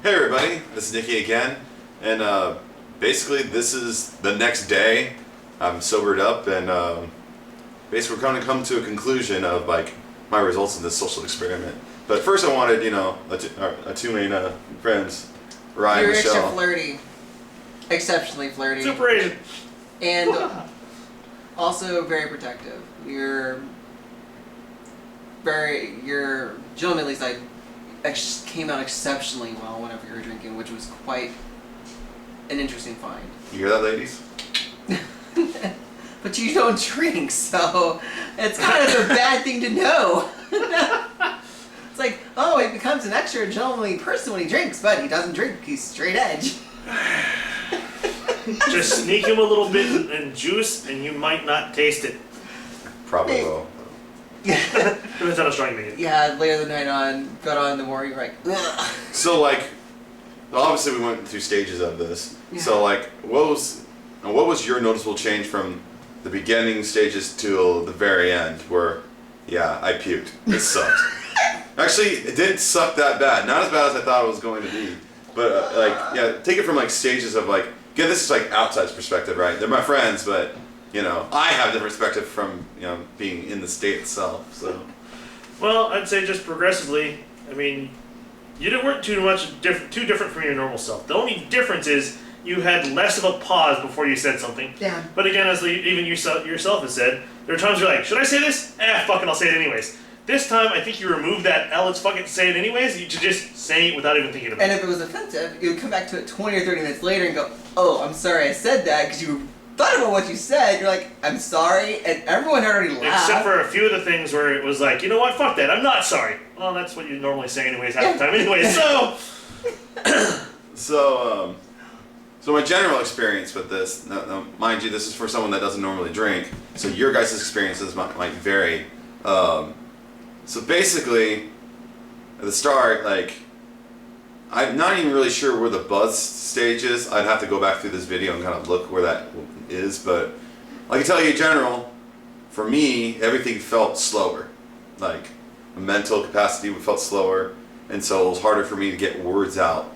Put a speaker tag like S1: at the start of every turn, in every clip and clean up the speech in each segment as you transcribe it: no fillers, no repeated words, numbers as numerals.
S1: Hey everybody, this is Nicky again, and basically this is the next day. I'm sobered up, and basically we're going to come to a conclusion of like my results in this social experiment. But first, I wanted our two main friends, Ryan
S2: You're
S1: and Michelle.
S2: extra flirty. Exceptionally flirty.
S3: Super Asian.
S2: And also very protective. You're gentleman, at least came out exceptionally well whenever you were drinking, which was quite an interesting find.
S1: You hear that, ladies?
S2: But you don't drink, so it's kind of a bad thing to know. It's like, oh, he becomes an extra gentlemanly person when he drinks, but he doesn't drink. He's straight edge.
S3: Just sneak him a little bit in juice, and you might not taste it.
S1: Probably will.
S3: Depends on how strong you make it.
S2: Yeah, later the night on, got on in the morning, you're like, ugh.
S1: So like, obviously we went through stages of this.
S2: Yeah.
S1: So like, what was your noticeable change from the beginning stages to the very end? Where, yeah, I puked. It sucked. Actually, it didn't suck that bad. Not as bad as I thought it was going to be. But take it from like stages of like, again, this is like outside perspective, right? They're my friends, but I have the perspective from being in the state itself. So.
S3: Well, I'd say just progressively. I mean, weren't too different from your normal self. The only difference is you had less of a pause before you said something.
S2: Yeah.
S3: But again, as even you yourself has said, there are times you're like, should I say this? Fuck it, I'll say it anyways. This time, I think you removed that, let's fucking say it anyways. You should just say it without even thinking about it.
S2: And if it was offensive, you would come back to it 20 or 30 minutes later and go, oh, I'm sorry I said that, because you thought about what you said. You're like, I'm sorry, and everyone had already laughed.
S3: Except for a few of the things where it was like, you know what, fuck that, I'm not sorry. Well, that's what you normally say anyways half the time anyways, so...
S1: So my general experience with this, now, mind you, this is for someone that doesn't normally drink, so your guys' experiences might vary. So basically, at the start, like, I'm not even really sure where the buzz stage is. I'd have to go back through this video and kind of look where that is, but I can tell you in general, for me, everything felt slower. Like, the mental capacity felt slower, and so it was harder for me to get words out.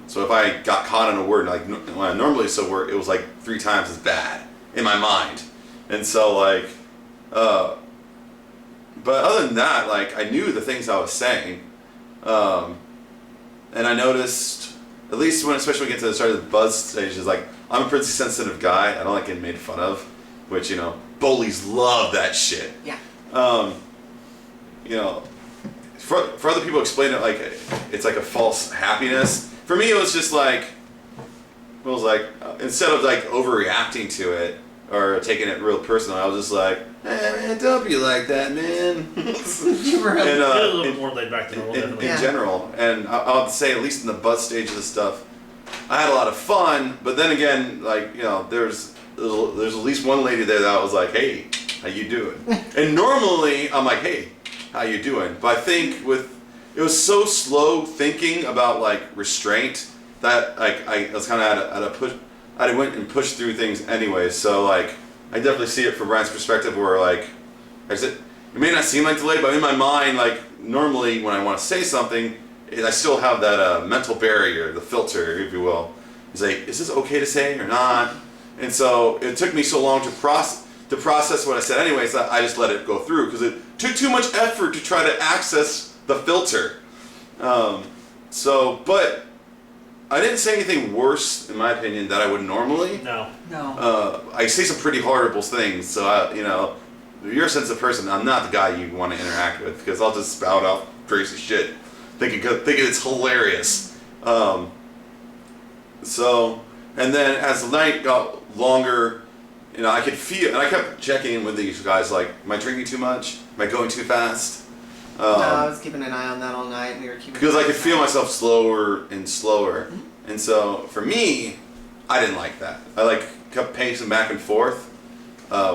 S1: So if I got caught on a word, like when I normally said a word, it was like 3 times as bad in my mind. And so like, but other than that, like I knew the things I was saying. And I noticed, at least especially when we get to the start of the buzz stage, is like, I'm a pretty sensitive guy. I don't like getting made fun of, which, bullies love that shit.
S2: Yeah.
S1: For other people, explain it like it's like a false happiness. For me, it was just like, instead of like overreacting to it or taking it real personal, I was just like, hey man, don't be like that, man.
S2: You were
S3: a little bit more laid back than normal,
S1: in general. And I'll have to say, at least in the buzz stage of the stuff, I had a lot of fun. But then again, like there's at least one lady there that was like, hey, how you doing? And normally I'm like, hey, how you doing? But I think it was so slow thinking about like restraint that like I was kind of at a push. I went and pushed through things anyway. So like I definitely see it from Ryan's perspective, where like it may not seem like delay, but in my mind, like normally when I want to say something, I still have that mental barrier, the filter, if you will. It's like, is this okay to say or not? And so it took me so long to process what I said anyways, I just let it go through because it took too much effort to try to access the filter. But I didn't say anything worse, in my opinion, that I would normally.
S3: No.
S1: I say some pretty horrible things, so you're a sensitive person. I'm not the guy you want to interact with because I'll just spout out crazy shit, thinking it's hilarious. And then as the night got longer, I could feel, and I kept checking in with these guys, like, am I drinking too much? Am I going too fast?
S2: No, I was keeping an eye on that all night.
S1: Because I could feel myself slower and slower. Mm-hmm. And so, for me, I didn't like that. I, kept pacing back and forth,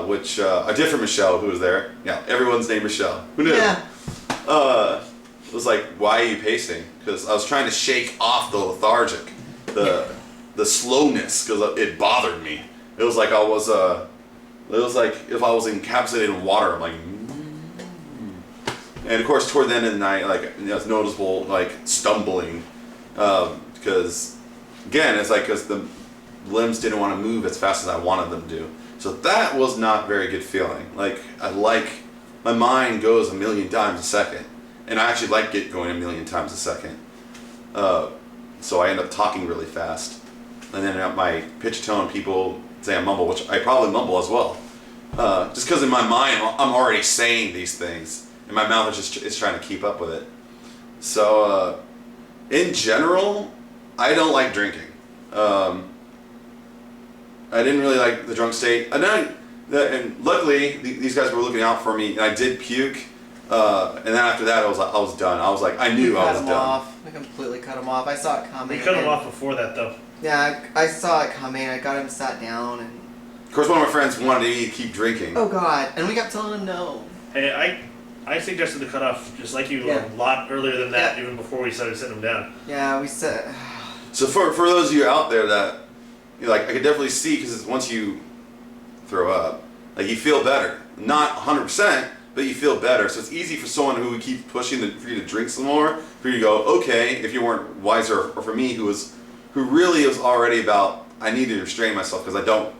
S1: which, a different Michelle who was there, everyone's named Michelle. Who knew?
S2: Yeah.
S1: Was like, why are you pacing? Because I was trying to shake off the lethargic, the slowness, because it bothered me. It was like if I was encapsulated in water. I'm like, and of course, toward the end of the night, it's noticeable, stumbling because again, it's like because the limbs didn't want to move as fast as I wanted them to. So that was not very good feeling. Like my mind goes a million times a second, and I actually like it going a million times a second. So I end up talking really fast, and then my pitch tone, people say I mumble, which I probably mumble as well, just because in my mind I'm already saying these things, and my mouth is trying to keep up with it. So in general, I don't like drinking. I didn't really like the drunk state. And luckily, these guys were looking out for me, and I did puke. And then after that, I was done. I was like, I knew I was done.
S2: Off. We completely cut him off. I saw it coming.
S3: We cut him off before that, though.
S2: Yeah, I saw it coming. I got him sat down, and
S1: Of course, one of my friends wanted me to keep drinking.
S2: oh god, and we kept telling him no.
S3: Hey, I suggested the cutoff just like you
S2: Yeah.
S3: a lot earlier than that,
S2: Yeah.
S3: even before we started sitting him down.
S2: Yeah, we said.
S1: So for those of you out there that, like, I could definitely see, because once you throw up, like, you feel better. Not 100%, but you feel better. So it's easy for someone who would keep pushing for you to drink some more, for you to go, okay, if you weren't wiser, or for me, who really was already about, I need to restrain myself because I don't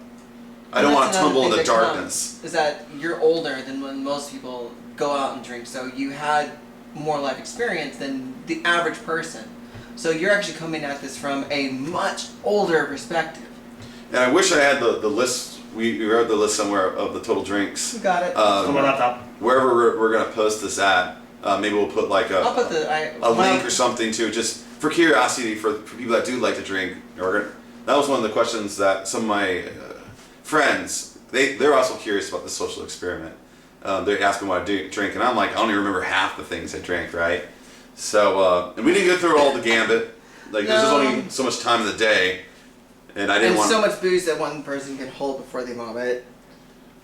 S1: want to tumble into darkness.
S2: Is that you're older than when most people go out and drink, so you had more life experience than the average person. So you're actually coming at this from a much older perspective.
S1: And I wish I had the list. We wrote the list somewhere of the total drinks.
S2: You got it.
S3: Come on top.
S1: Wherever we're gonna post this at, maybe we'll put like
S2: I'll put
S1: a link or something too, just for curiosity for people that do like to drink. That was one of the questions that some of my friends, they're also curious about the social experiment. They asked me what I drink, and I'm like, I don't even remember half the things I drank, right? So, and we didn't go through all the gambit. Like, there's just only so much time in the day, and I didn't
S2: and
S1: want
S2: so much booze that one person can hold before they vomit.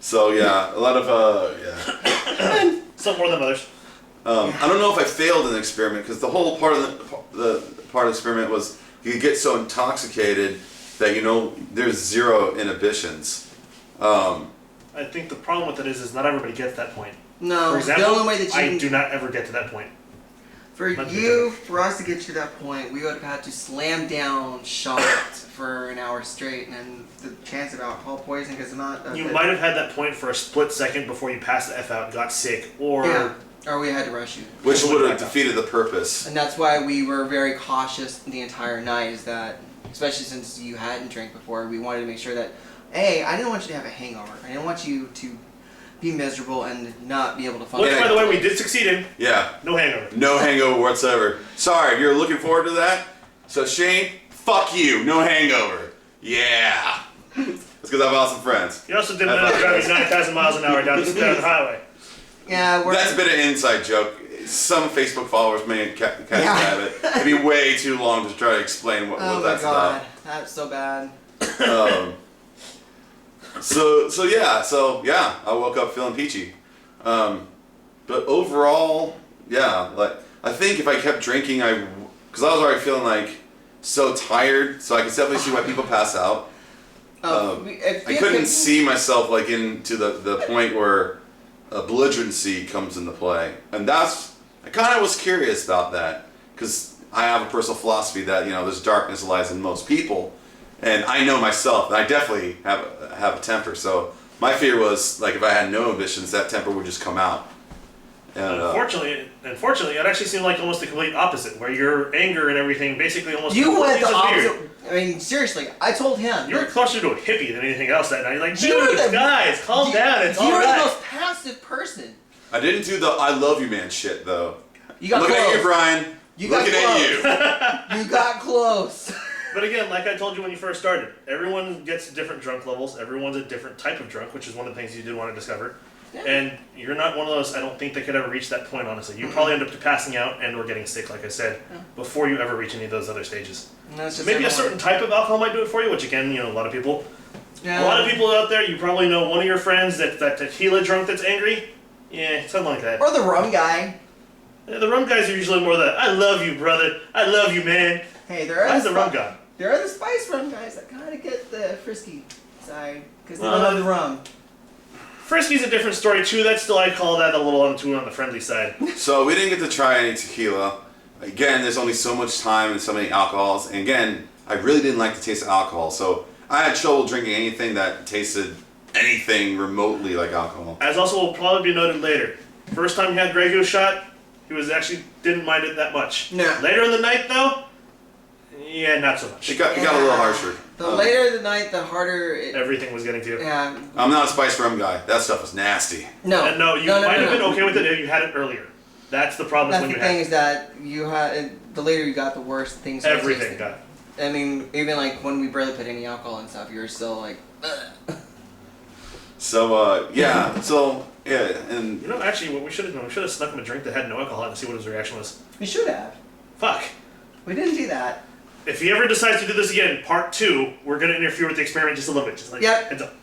S1: So yeah, a lot of yeah.
S3: Some more than others.
S1: I don't know if I failed in the experiment because the whole part of the experiment was you could get so intoxicated that there's zero inhibitions.
S3: I think the problem with it is not everybody gets that point.
S2: No,
S3: For example,
S2: the only way that you
S3: I
S2: can,
S3: do not ever get to that point.
S2: for us to get to that point, we would have had to slam down shots for an hour straight, and the chance of alcohol poisoning is not.
S3: You might have had that point for a split second before you passed the F out, got sick, or
S2: or we had to rush you.
S1: Which would have defeated the purpose.
S2: And that's why we were very cautious the entire night. Is that, especially since you hadn't drank before, we wanted to make sure that, A, I didn't want you to have a hangover. I didn't want you to be miserable and not be able to function.
S3: which, by the way, we did succeed in.
S1: Yeah.
S3: No hangover.
S1: No hangover whatsoever. Sorry, if you're looking forward to that. So Shane, fuck you. No hangover. Yeah. It's because I have awesome friends.
S3: You also didn't end up driving 9,000 miles an hour down the highway.
S2: Yeah,
S1: That's a bit of an inside joke. Some Facebook followers may catch grab it. It'd be way too long to try to explain what that's
S2: God, that's so bad.
S1: about. So yeah, I woke up feeling peachy. But overall, yeah, like I think if I kept drinking, because I was already feeling like so tired, so I could definitely see why people pass out. I couldn't see myself like into the point where belligerency comes into play, and I kind of was curious about that because I have a personal philosophy that there's darkness lies in most people, and I know myself, and I definitely have a temper. So my fear was like if I had no ambitions, that temper would just come out. And,
S3: Unfortunately, it actually seemed like almost the complete opposite, where your anger and everything basically almost
S2: You went the
S3: disappeared.
S2: opposite. I mean, seriously, I told him.
S3: You were closer to a hippie than anything else that night. You're like,
S2: You were
S3: dude,
S2: the-
S3: guys, calm down, it's
S2: You were the
S3: alright.
S2: most passive person.
S1: I didn't do the "I love you, man" shit though.
S2: You got
S1: Looking
S2: close.
S1: at you, Brian.
S2: You got
S1: Looking at you.
S2: You got close.
S3: But again, like I told you when you first started, everyone gets different drunk levels. Everyone's a different type of drunk, which is one of the things you did want to discover.
S2: Yeah.
S3: And you're not one of those, I don't think that could ever reach that point, honestly. You probably end up passing out and or getting sick, like I said, before you ever reach any of those other stages.
S2: No, it's just
S3: Maybe a
S2: everyone.
S3: certain type of alcohol might do it for you, which again, a lot of people.
S2: Yeah.
S3: A lot of people out there, you probably know one of your friends that tequila drunk that's angry. Yeah, something like that.
S2: Or the rum guy.
S3: The rum guys are usually more the, I love you, brother. I love you, man.
S2: Hey, there
S3: Why's
S2: are
S3: the rum guy?
S2: There are the spice rum guys that kind of get the frisky side because they
S3: Well,
S2: love the rum.
S3: Frisky's a different story too. That's still, I call that a little on the friendly side.
S1: So we didn't get to try any tequila. again, there's only so much time and so many alcohols. And again, I really didn't like the taste of alcohol, so I had trouble drinking anything that tasted anything remotely like alcohol.
S3: As also will probably be noted later. First time he had Grey Goose shot, he was actually didn't mind it that much.
S2: No.
S3: Later in the night though, yeah, not so much.
S1: It got a little harsher.
S2: The later the night, the harder it.
S3: Everything was getting to you.
S2: Yeah.
S1: I'm not a spice rum guy. That stuff was nasty.
S2: No.
S3: And no, you might have been okay with it if you had it earlier. That's the problem
S2: That's
S3: when
S2: the
S3: you
S2: thing
S3: had
S2: is that you had the later you got, the worse things. started
S3: everything
S2: tasting.
S3: got.
S2: I mean, even like when we barely put any alcohol and stuff, you were still like. Ugh.
S1: So yeah, so yeah, and
S3: You know, actually, what we should have done, we should have snuck him a drink that had no alcohol and see what his reaction was.
S2: We should have.
S3: Fuck.
S2: We didn't do that.
S3: If he ever decides to do this again, part 2, we're gonna interfere with the experiment just a little bit, just like
S2: Yep.
S3: heads up.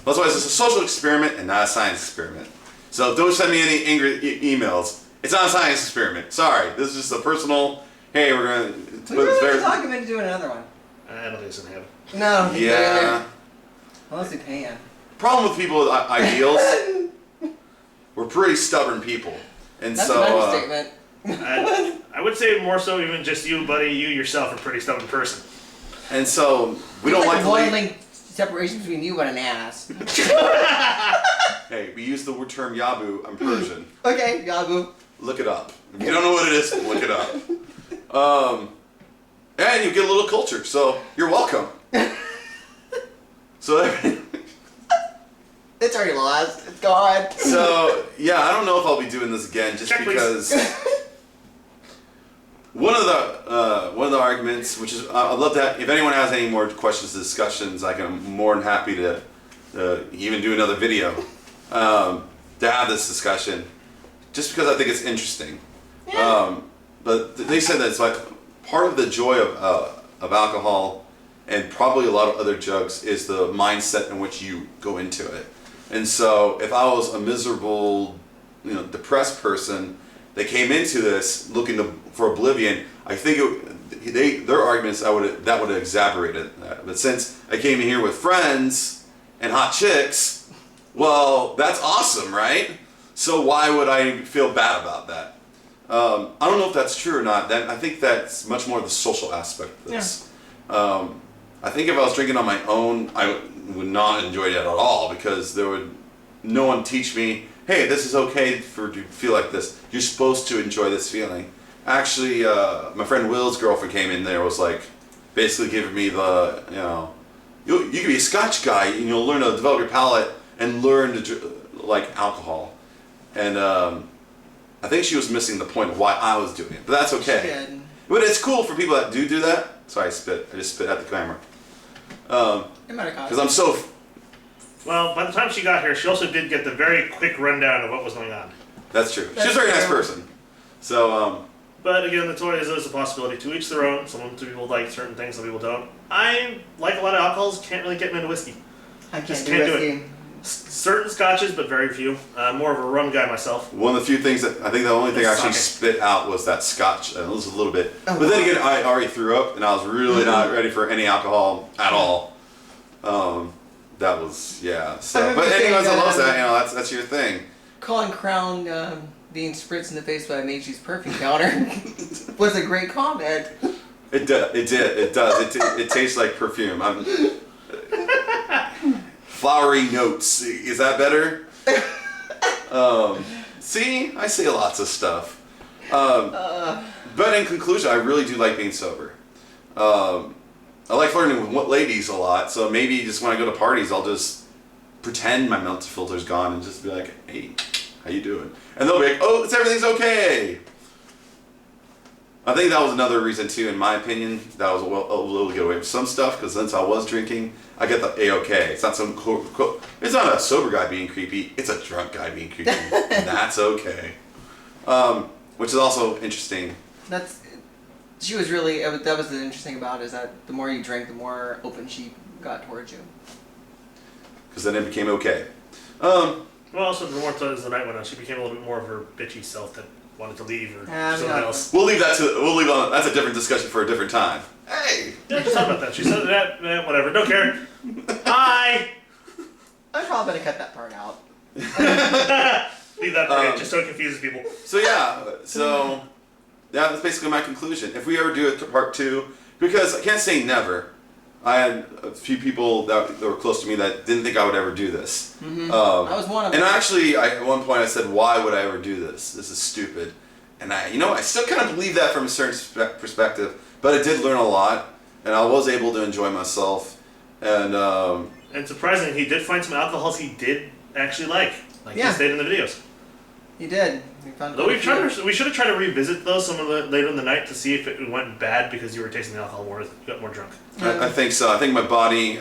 S1: that's why it's a social experiment and not a science experiment. So don't send me any angry emails. It's not a science experiment. Sorry, this is just a personal. Hey, we're gonna.
S2: We were really talking about doing another one.
S3: I don't think it's gonna happen.
S2: No. I don't think so
S1: Yeah.
S2: either. Unless we pan.
S1: Problem with people with ideals, we're pretty stubborn people, and
S2: That's
S1: so
S2: an understatement.
S3: I would say more so even just you, buddy. You yourself are a pretty stubborn person.
S1: and so we don't
S2: There's
S1: like to
S2: one
S1: leave.
S2: link separation between you and an ass.
S1: Hey, we use the word term yabu. I'm Persian.
S2: Okay, Yabu.
S1: Look it up. If you don't know what it is, look it up. And you get a little culture, so you're welcome. So,
S2: It's already lost. It's gone.
S1: so yeah, I don't know if I'll be doing this again, just
S3: Check, please.
S1: because one of the arguments, which is I'd love to have, if anyone has any more questions, discussions, I'm more than happy to even do another video to have this discussion, just because I think it's interesting. But they said that it's like part of the joy of alcohol and probably a lot of other drugs is the mindset in which you go into it. And so if I was a miserable, depressed person that came into this looking for oblivion, I think their arguments that would have exaggerated that. But since I came in here with friends and hot chicks, well, that's awesome, right? So why would I feel bad about that? I don't know if that's true or not. I think that's much more the social aspect of this. I think if I was drinking on my own, I would not enjoy it at all because no one teach me, hey, this is okay to feel like this. You're supposed to enjoy this feeling. Actually, my friend Will's girlfriend came in there, was like, basically giving me the, you can be a Scotch guy and you'll learn to develop your palate and learn to like alcohol. And I think she was missing the point of why I was doing it, but that's okay.
S2: She did.
S1: But it's cool for people that do that. Sorry, I just spit at the camera.
S2: It might have caught.
S1: Because I'm so.
S3: Well, by the time she got here, she also did get the very quick rundown of what was going on.
S1: That's true.
S2: That's
S1: She's a very nice
S2: true.
S1: person. So,
S3: But again, that's always is a possibility. To each their own. Some people like certain things, some people don't. I like a lot of alcohols. Can't really get me into whiskey.
S2: I
S3: Just
S2: can't do
S3: can't do
S2: whiskey.
S3: Certain scotches, but very few. More of a rum guy myself.
S1: one of the few things that I think the only thing I actually
S3: Suck it.
S1: spit out was that scotch. And it was a little bit.
S2: Oh,
S1: But then
S2: wow.
S1: again, I already threw up and I was really not ready for any alcohol at all. That was, yeah.
S2: I
S1: So,
S2: remember
S1: but anyone
S2: saying
S1: that loves
S2: that,
S1: that, that's your thing.
S2: Calling Crown being spritzed in the face by Meiji perfume counter was a great comment.
S1: It does. It tastes like perfume. Flowery notes. Is that better? See, I say lots of stuff. But in conclusion, I really do like being sober. I like flirting with ladies a lot, so maybe just when I go to parties, I'll just pretend my mental filter's gone and just be like, "Hey, how you doing?" And they'll be like, "Oh, everything's okay." I think that was another reason too, in my opinion, that I was a little get away with some stuff because since I was drinking, I get the A-okay. It's not some it's not a sober guy being creepy. It's a drunk guy being creepy, and that's okay. Which is also interesting.
S2: She was really. That was the interesting about it, is that the more you drink, the more open she got towards you.
S1: Because then it became okay.
S3: Well, also the more as the night went on, she became a little bit more of her bitchy self that wanted to leave or something else.
S1: We'll leave on. That's a different discussion for a different time. Hey.
S3: Yeah, just talk about that. She said that, whatever. Don't care. Hi.
S2: I'm probably gonna cut that part out.
S3: Leave that part in, just so it confuses people.
S1: So yeah. So that's basically my conclusion. If we ever do a part 2, because I can't say never. I had a few people that were close to me that didn't think I would ever do this.
S2: I was one of them.
S1: And actually, at one point I said, why would I ever do this? This is stupid. And I still kind of believe that from a certain perspective, but I did learn a lot, and I was able to enjoy myself.
S3: And surprisingly, he did find some alcohols he did actually like he stayed in the videos.
S2: He did. We found
S3: Though we should have tried to revisit those some of the later in the night to see if it went bad because you were tasting the alcohol more, you got more drunk.
S1: I think so. I think my body,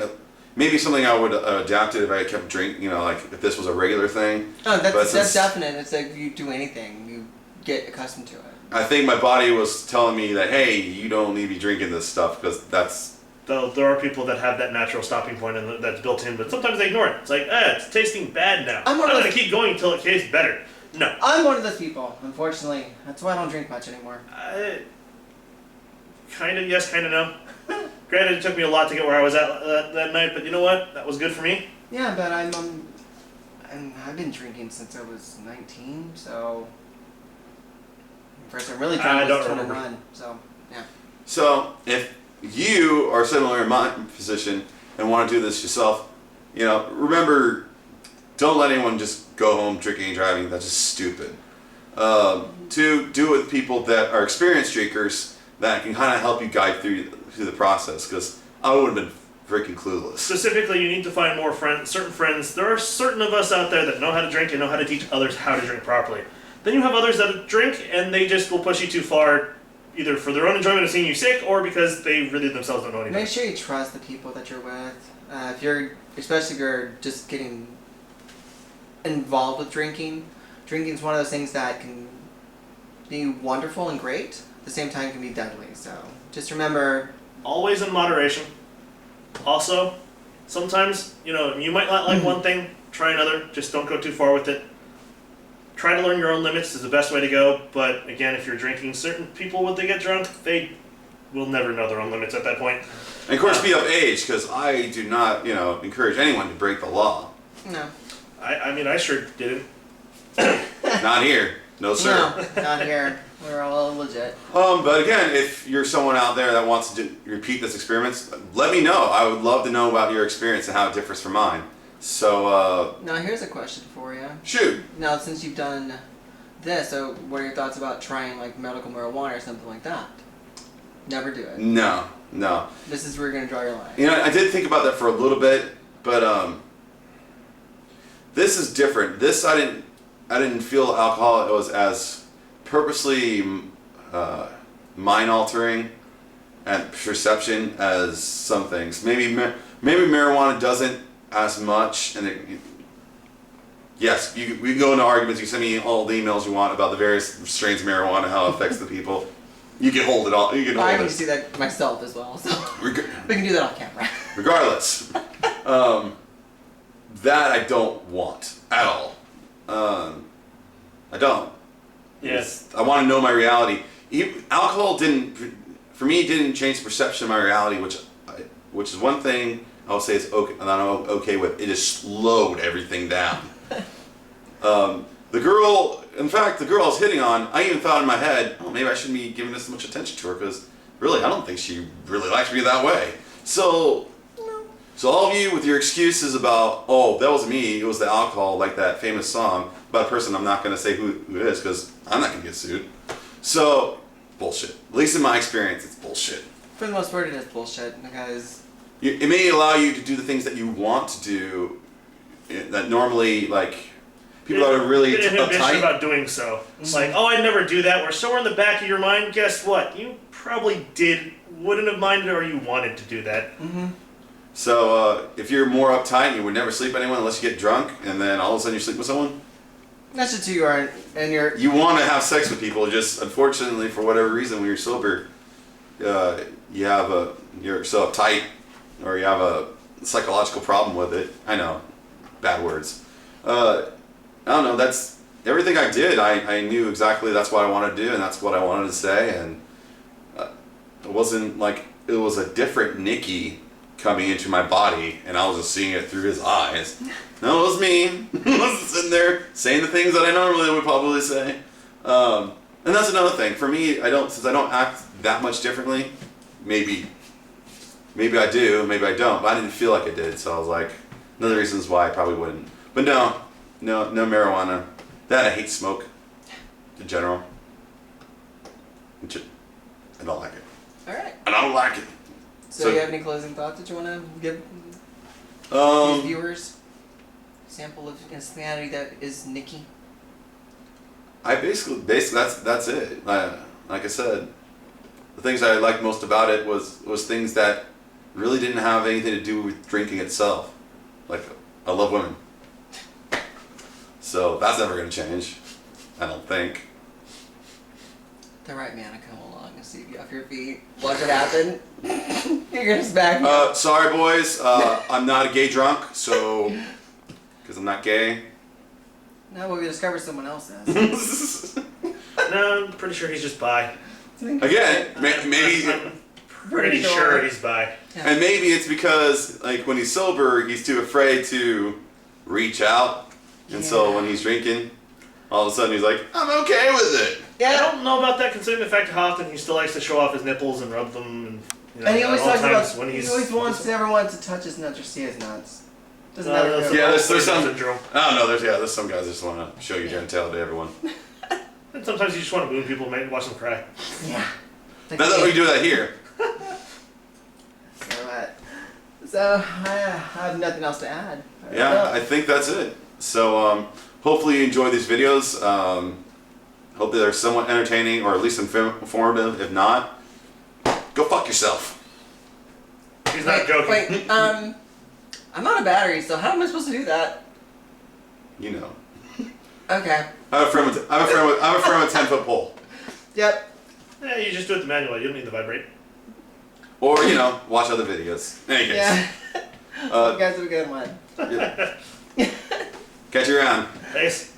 S1: maybe something I would adapt it if I kept drinking, like if this was a regular thing.
S2: Oh, that's definite. It's like you do anything, you get accustomed to it.
S1: I think my body was telling me that, hey, you don't need to be drinking this stuff because that's...
S3: Though there are people that have that natural stopping point and that's built in, but sometimes they ignore it. It's like, it's tasting bad now. I'm going to keep going until it tastes better. No.
S2: I'm one of those people, unfortunately. That's why I don't drink much anymore.
S3: Kind of yes, kind of no. Granted, it took me a lot to get where I was at that night, but you know what? That was good for me.
S2: Yeah, but I've been drinking since I was 19, so... First I really drank was 21, so, yeah.
S1: So, if you are similar in my position and want to do this yourself, remember, don't let anyone just go home drinking and driving. That's just stupid. To do it with people that are experienced drinkers that can kind of help you guide through the process, because I would have been freaking clueless.
S3: Specifically, you need to find more certain friends. There are certain of us out there that know how to drink and know how to teach others how to drink properly. Then you have others that drink and they just will push you too far, either for their own enjoyment of seeing you sick or because they really themselves don't know anything.
S2: Make sure you trust the people that you're with. Especially if you're just getting involved with drinking. Drinking is one of those things that can be wonderful and great, at the same time can be deadly. So just remember,
S3: always in moderation. Also, sometimes, you might not like one thing, try another, just don't go too far with it. Try to learn your own limits is the best way to go, but again, if you're drinking, certain people, when they get drunk, they will never know their own limits at that point.
S1: And of course, be of age, because I do not, encourage anyone to break the law.
S2: No.
S3: I sure didn't.
S1: Not here. No, sir.
S2: No, not here. We're all legit.
S1: But again, if you're someone out there that wants to repeat this experience, let me know. I would love to know about your experience and how it differs from mine. So,
S2: now here's a question for you.
S1: Shoot.
S2: Now, since you've done this, so what are your thoughts about trying like medical marijuana or something like that? Never do it.
S1: No.
S2: This is where you're gonna draw your line.
S1: I did think about that for a little bit, but this is different. This I didn't feel alcohol. It was as purposely mind altering and perception as some things. Maybe marijuana doesn't as much, and yes, we can go into arguments. You can send me all the emails you want about the various strains of marijuana, how it affects the people. You can hold it all. I
S2: can just do that myself as well, so we can do that on camera.
S1: Regardless, that I don't want at all. I don't.
S3: Yes.
S1: I want to know my reality. Alcohol didn't change the perception of my reality, which is one thing I'll say it's okay, and I'm okay with. It just slowed everything down. The girl I was hitting on, I even thought in my head, oh, maybe I shouldn't be giving this much attention to her, because really, I don't think she really likes me that way. So all of you with your excuses about, oh, that wasn't me, it was the alcohol, like that famous song about a person I'm not going to say who it is, because I'm not going to get sued. So, bullshit. At least in my experience, it's bullshit.
S2: For the most part, it is bullshit, because
S1: it may allow you to do the things that you want to do that normally, like, people that are really
S3: uptight about doing so. It's like, oh, I'd never do that. Where somewhere in the back of your mind, guess what? You probably wouldn't have minded, or you wanted to do that.
S2: Mm-hmm.
S1: So, if you're more uptight, you would never sleep with anyone unless you get drunk, and then all of a sudden you sleep with someone?
S2: That's just who you are, and
S1: You want to have sex with people, just unfortunately, for whatever reason, when you're sober, you're so uptight, or you have a psychological problem with it. I know, bad words. I don't know, that's everything I did. I knew exactly that's what I wanted to do, and that's what I wanted to say, and it wasn't like it was a different Nicky coming into my body, and I was just seeing it through his eyes. No, it was me. I was sitting there saying the things that I normally would probably say. And And that's another thing. For me, since I don't act that much differently, maybe I do, maybe I don't, but I didn't feel like I did, so I was like, another reasons why I probably wouldn't. But no marijuana. That I hate smoke in general. I don't like it.
S2: Alright.
S1: I don't like it.
S2: So you have any closing thoughts that you want to give these
S1: Um,
S2: viewers? Sample of insanity that is Nikki.
S1: I basically that's it. Like I said, the things I liked most about it was things that really didn't have anything to do with drinking itself. Like, I love women. So that's never gonna change, I don't think.
S2: The right man to come along and see you off your feet. Watch it happen. You're gonna smack me.
S1: Sorry boys, I'm not a gay drunk, so, because I'm not gay.
S2: No, we discovered someone else has.
S3: No, I'm pretty sure he's just bi.
S1: Again, maybe,
S3: I'm pretty sure he's bi.
S2: Yeah.
S1: and maybe it's because, like, when he's sober, he's too afraid to reach out, and so
S2: Yeah.
S1: when he's drinking, all of a sudden he's like, I'm okay with it.
S3: I don't know about that, considering the fact how often he still likes to show off his nipples and rub them, and you know,
S2: And he always
S3: at all
S2: talks
S3: times
S2: about.
S3: when
S2: He
S3: he's
S2: always wants everyone to touch his nuts or see his nuts. Doesn't
S3: No,
S2: matter.
S3: that's
S2: who.
S1: Yeah, there's some-
S3: syndrome.
S1: I don't know, there's some guys that just want to show your genitalia to everyone.
S3: And sometimes you just want to moon people, maybe watch them cry.
S2: Yeah. Like,
S1: Not that we do that here.
S2: So I have nothing else to add.
S1: Yeah, I think that's it. So hopefully you enjoy these videos. Hope they're somewhat entertaining or at least informative. If not, go fuck yourself.
S3: He's not joking.
S2: Wait, I'm out of batteries, so how am I supposed to do that?
S1: You know.
S2: Okay.
S1: I have a friend with a 10-foot pole.
S2: Yep.
S3: Yeah, you just do it the manual way. You don't need to vibrate.
S1: Or, watch other videos. In any case.
S2: Yeah. You guys have a good one.
S1: Yeah. Catch you around.
S3: Thanks.